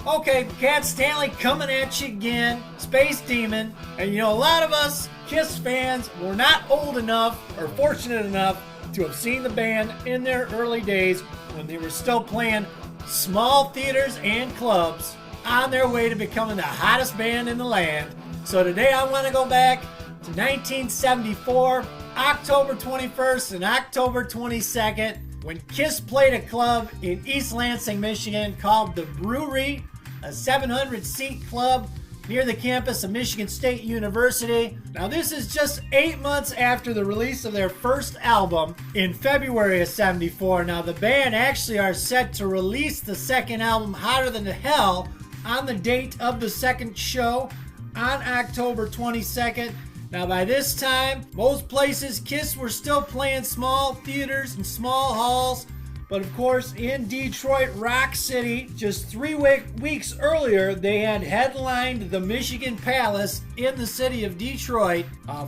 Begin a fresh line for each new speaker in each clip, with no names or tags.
Okay, Cat Stanley coming at you again, Space Demon. And you know, a lot of us Kiss fans were not old enough or fortunate enough to have seen the band in their early days when they were still playing small theaters and clubs on their way to becoming the hottest band in the land. So today I want to go back to 1974, October 21st and October 22nd, when Kiss played a club in East Lansing, Michigan called The Brewery, a 700-seat club near the campus of Michigan State University. Now this is just 8 months after the release of their first album in February of 74. Now the band actually are set to release the second album, Hotter Than Hell, on the date of the second show on October 22nd. Now by this time, most places Kiss were still playing small theaters and small halls, but of course in Detroit Rock City, just 3 weeks earlier, they had headlined the Michigan Palace in the city of Detroit.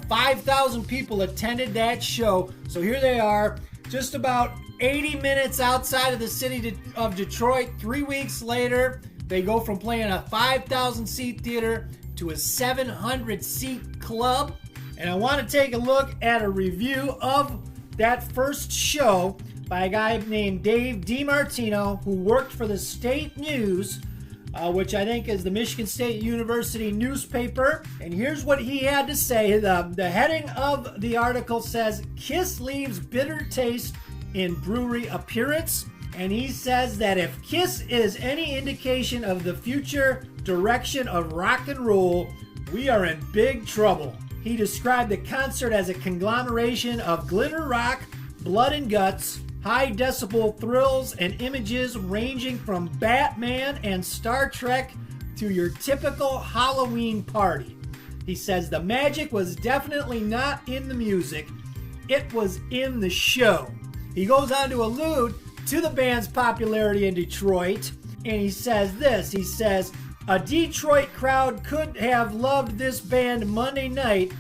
5,000 people attended that show, so here they are, just about 80 minutes outside of the city of Detroit. 3 weeks later, they go from playing a 5,000-seat theater to a 700-seat club. And I want to take a look at a review of that first show by a guy named Dave DiMartino, who worked for the State News, which I think is the Michigan State University newspaper. And here's what he had to say. The heading of the article says, "Kiss leaves bitter taste in brewery appearance." And he says that if Kiss is any indication of the future direction of rock and roll, we are in big trouble. He described the concert as a conglomeration of glitter rock, blood and guts, high decibel thrills, and images ranging from Batman and Star Trek to your typical Halloween party. He says the magic was definitely not in the music, it was in the show. He goes on to allude to the band's popularity in Detroit, and he says this. He says, "A Detroit crowd could have loved this band Monday night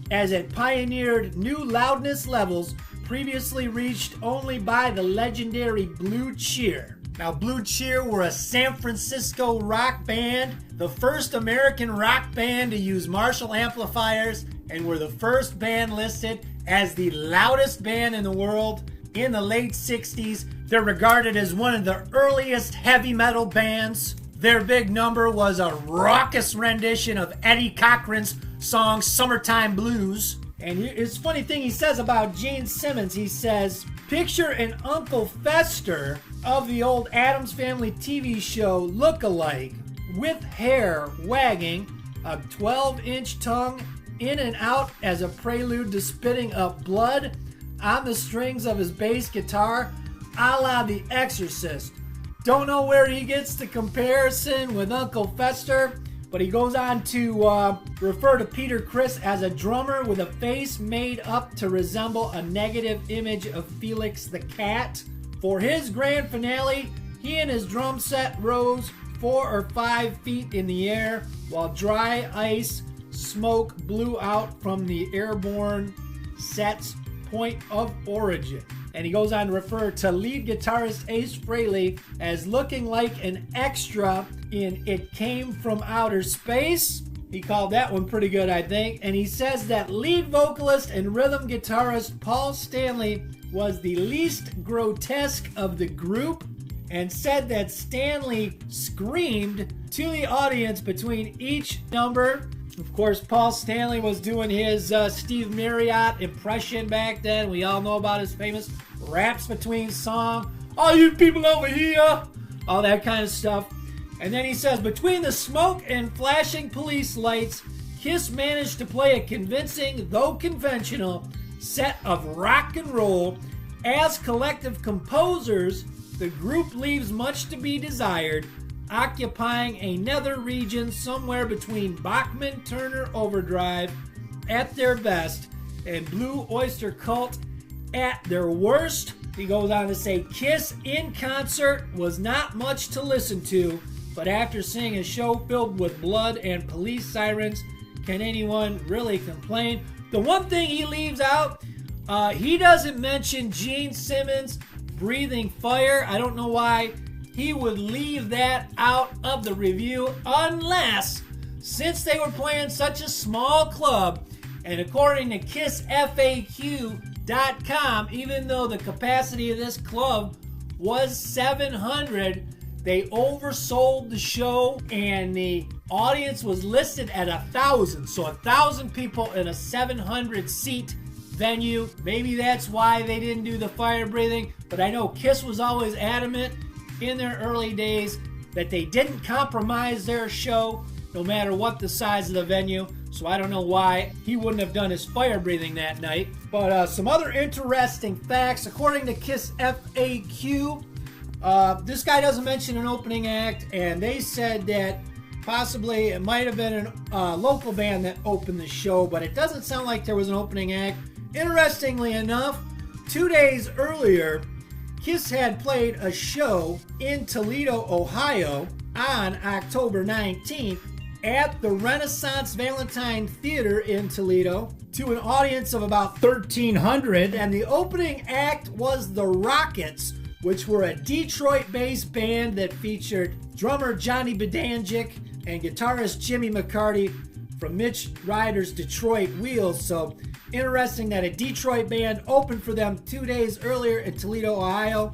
as it pioneered new loudness levels previously reached only by the legendary Blue Cheer." Now, Blue Cheer were a San Francisco rock band, the first American rock band to use Marshall amplifiers, and were the first band listed as the loudest band in the world in the late 60s. They're regarded as one of the earliest heavy metal bands. Their big number was a raucous rendition of Eddie Cochran's song Summertime Blues. And it's a funny thing he says about Gene Simmons. He says, "Picture an Uncle Fester of the old Addams Family TV show look-alike, with hair wagging, a 12-inch tongue in and out as a prelude to spitting up blood on the strings of his bass guitar, a la The Exorcist." Don't know where he gets the comparison with Uncle Fester, but he goes on to refer to Peter Criss as a drummer with a face made up to resemble a negative image of Felix the Cat. For his grand finale, he and his drum set rose 4 or 5 feet in the air while dry ice smoke blew out from the airborne set's point of origin. And he goes on to refer to lead guitarist Ace Frehley as looking like an extra in It Came From Outer Space. He called that one pretty good, I think. And he says that lead vocalist and rhythm guitarist Paul Stanley was the least grotesque of the group, and said that Stanley screamed to the audience between each number. Of course, Paul Stanley was doing his Steve Marriott impression back then. We all know about his famous raps between song. "All you people over here," all that kind of stuff. And then he says, between the smoke and flashing police lights, Kiss managed to play a convincing, though conventional, set of rock and roll. As collective composers, the group leaves much to be desired, occupying another region somewhere between Bachman Turner Overdrive at their best and Blue Oyster Cult at their worst. He goes on to say, Kiss in concert was not much to listen to, but after seeing a show filled with blood and police sirens, can anyone really complain? The one thing he leaves out, he doesn't mention Gene Simmons breathing fire. I don't know why he would leave that out of the review unless, since they were playing such a small club, and according to KissFAQ.com, even though the capacity of this club was 700, they oversold the show and the audience was listed at 1,000. So 1,000 people in a 700 seat venue. Maybe that's why they didn't do the fire breathing. But I know Kiss was always adamant in their early days that they didn't compromise their show no matter what the size of the venue. So I don't know why he wouldn't have done his fire breathing that night. But some other interesting facts. According to Kiss FAQ, this guy doesn't mention an opening act, and they said that possibly it might have been a local band that opened the show, but it doesn't sound like there was an opening act. Interestingly enough, 2 days earlier, Kiss had played a show in Toledo, Ohio on October 19th at the Renaissance Valentine Theater in Toledo to an audience of about 1,300, and the opening act was the Rockets, which were a Detroit-based band that featured drummer Johnny Bedanjic and guitarist Jimmy McCarty from Mitch Ryder's Detroit Wheels. So interesting that a Detroit band opened for them 2 days earlier in Toledo, Ohio,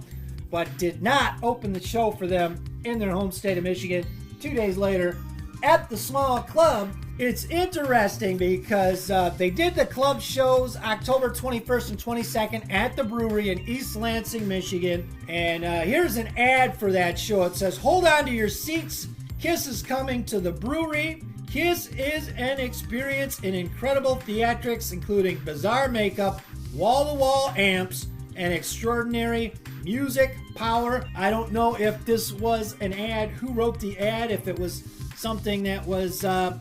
but did not open the show for them in their home state of Michigan 2 days later at the small club. It's interesting because they did the club shows October 21st and 22nd at the brewery in East Lansing, Michigan. And here's an ad for that show. It says, "Hold on to your seats. Kiss is coming to the brewery. Kiss is an experience in incredible theatrics, including bizarre makeup, wall-to-wall amps, and extraordinary music power." I don't know if this was an ad, who wrote the ad, if it was something that was, that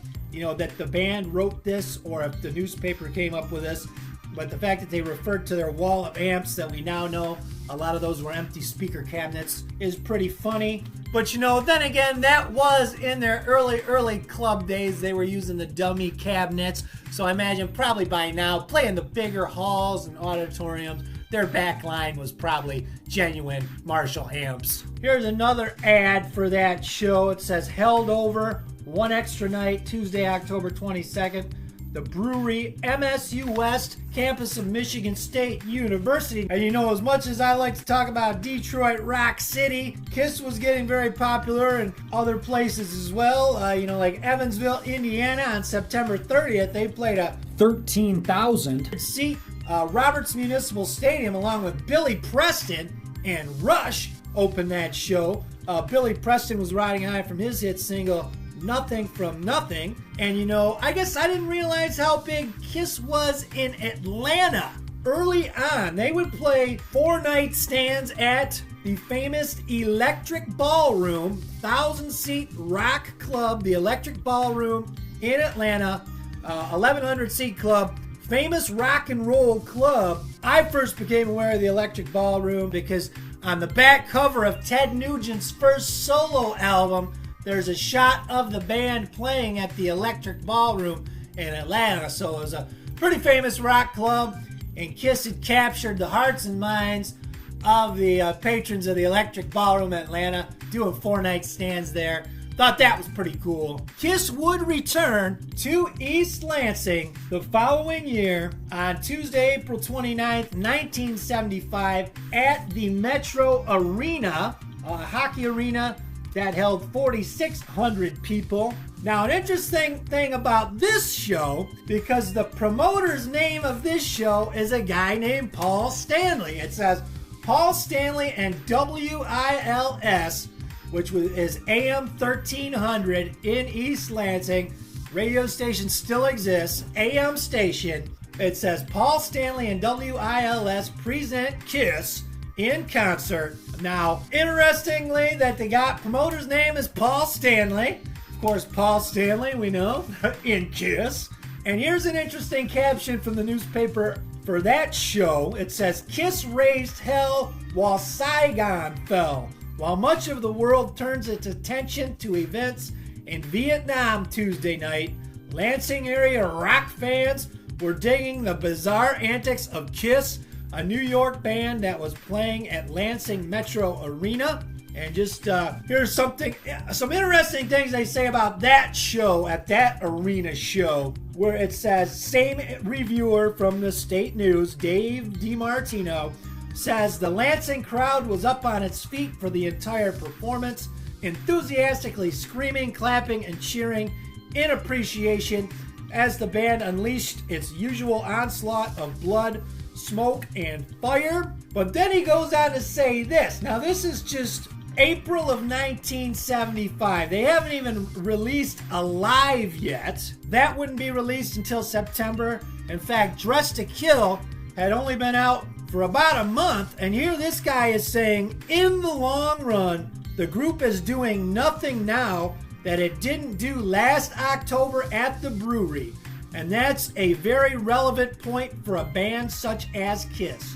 the band wrote this, or if the newspaper came up with this. But the fact that they referred to their wall of amps that we now know a lot of those were empty speaker cabinets is pretty funny. But then again, that was in their early club days. They were using the dummy cabinets. So I imagine probably by now, playing the bigger halls and auditoriums, their back line was probably genuine Marshall amps. Here's another ad for that show. It says, "Held over, one extra night, Tuesday, October 22nd. The brewery, MSU West, campus of Michigan State University." And as much as I like to talk about Detroit Rock City, Kiss was getting very popular in other places as well. Like Evansville, Indiana on September 30th, they played a 13,000 seat Roberts Municipal Stadium along with Billy Preston and Rush opened that show. Billy Preston was riding high from his hit single, Nothing from Nothing. And I guess I didn't realize how big Kiss was in Atlanta. Early on, they would play 4-night stands at the famous Electric Ballroom, 1,000-seat rock club, the Electric Ballroom in Atlanta, 1,100-seat club, famous rock and roll club. I first became aware of the Electric Ballroom because on the back cover of Ted Nugent's first solo album, there's a shot of the band playing at the Electric Ballroom in Atlanta. So it was a pretty famous rock club, and Kiss had captured the hearts and minds of the patrons of the Electric Ballroom in Atlanta, doing 4-night stands there. Thought that was pretty cool. Kiss would return to East Lansing the following year on Tuesday, April 29th, 1975 at the Metro Arena, a hockey arena that held 4,600 people. Now, an interesting thing about this show, because the promoter's name of this show is a guy named Paul Stanley. It says Paul Stanley and WILS, which is AM 1300 in East Lansing. Radio station still exists. AM station. It says Paul Stanley and WILS present Kiss in concert. Now, interestingly, that they got promoter's name is Paul Stanley. Of course, Paul Stanley, we know, in Kiss. And here's an interesting caption from the newspaper for that show. It says, "Kiss raised hell while Saigon fell. While much of the world turns its attention to events in Vietnam Tuesday night, Lansing area rock fans were digging the bizarre antics of Kiss, a New York band that was playing at Lansing Metro Arena. And just here's some interesting things they say about that show at that arena show, where it says, same reviewer from the State News, Dave DiMartino, says the Lansing crowd was up on its feet for the entire performance, enthusiastically screaming, clapping, and cheering in appreciation as the band unleashed its usual onslaught of blood, smoke, and fire. But then he goes on to say this. Now, this is just April of 1975. They haven't even released Alive yet. That wouldn't be released until September. In fact, Dress to Kill had only been out for about a month. And here this guy is saying, in the long run, the group is doing nothing now that it didn't do last October at the brewery. And that's a very relevant point for a band such as Kiss.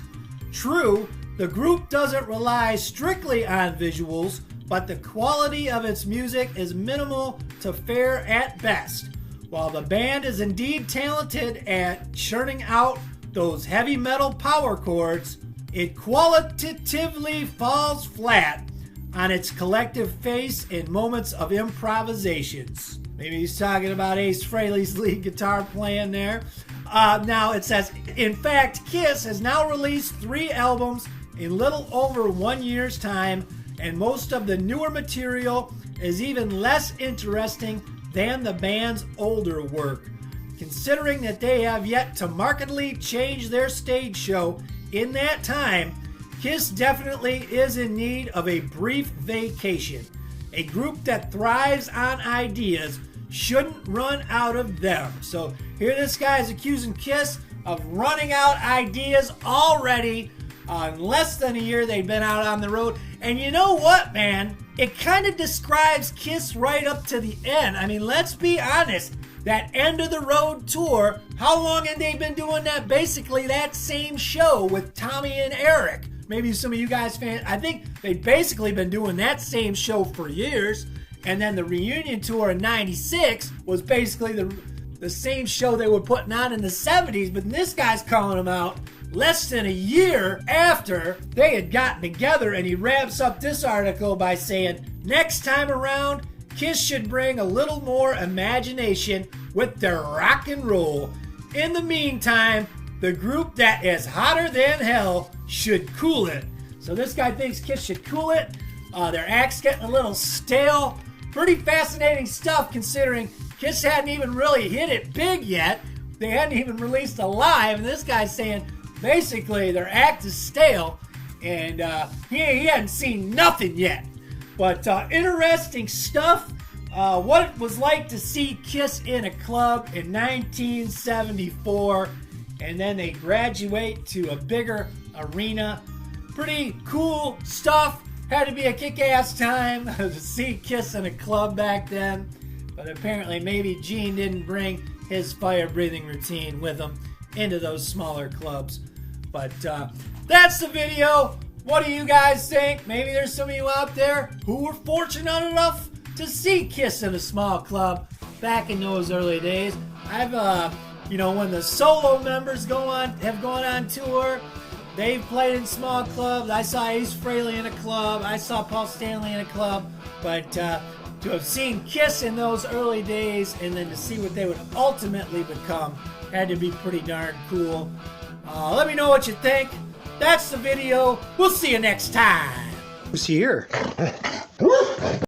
True, the group doesn't rely strictly on visuals, but the quality of its music is minimal to fair at best. While the band is indeed talented at churning out those heavy metal power chords, it qualitatively falls flat on its collective face in moments of improvisations. Maybe he's talking about Ace Frehley's lead guitar playing there. Now it says, in fact, Kiss has now released 3 albums in little over 1 year's time, and most of the newer material is even less interesting than the band's older work. Considering that they have yet to markedly change their stage show in that time, Kiss definitely is in need of a brief vacation. A group that thrives on ideas shouldn't run out of them. So here this guy is accusing Kiss of running out ideas already. In less than a year they've been out on the road. And you know what, man? It kind of describes Kiss right up to the end. I mean, let's be honest. That end of the road tour, how long had they been doing that? Basically that same show with Tommy and Eric. Maybe some of you guys fans, I think they've basically been doing that same show for years. And then the reunion tour in 96 was basically the same show they were putting on in the 70s. But this guy's calling them out less than a year after they had gotten together. And he wraps up this article by saying, next time around, Kiss should bring a little more imagination with their rock and roll. In the meantime, the group that is hotter than hell should cool it. So this guy thinks Kiss should cool it. Their act's getting a little stale. Pretty fascinating stuff considering Kiss hadn't even really hit it big yet. They hadn't even released Alive. And this guy's saying basically their act is stale. And he hadn't seen nothing yet. But interesting stuff. What it was like to see Kiss in a club in 1974. And then they graduate to a bigger arena. Pretty cool stuff. Had to be a kick-ass time to see Kiss in a club back then. But apparently maybe Gene didn't bring his fire-breathing routine with him into those smaller clubs. But that's the video. What do you guys think? Maybe there's some of you out there who were fortunate enough to see Kiss in a small club back in those early days. I've, when the solo members have gone on tour, they've played in small clubs. I saw Ace Frehley in a club. I saw Paul Stanley in a club. But to have seen Kiss in those early days and then to see what they would ultimately become had to be pretty darn cool. Let me know what you think. That's the video. We'll see you next time.
Who's here?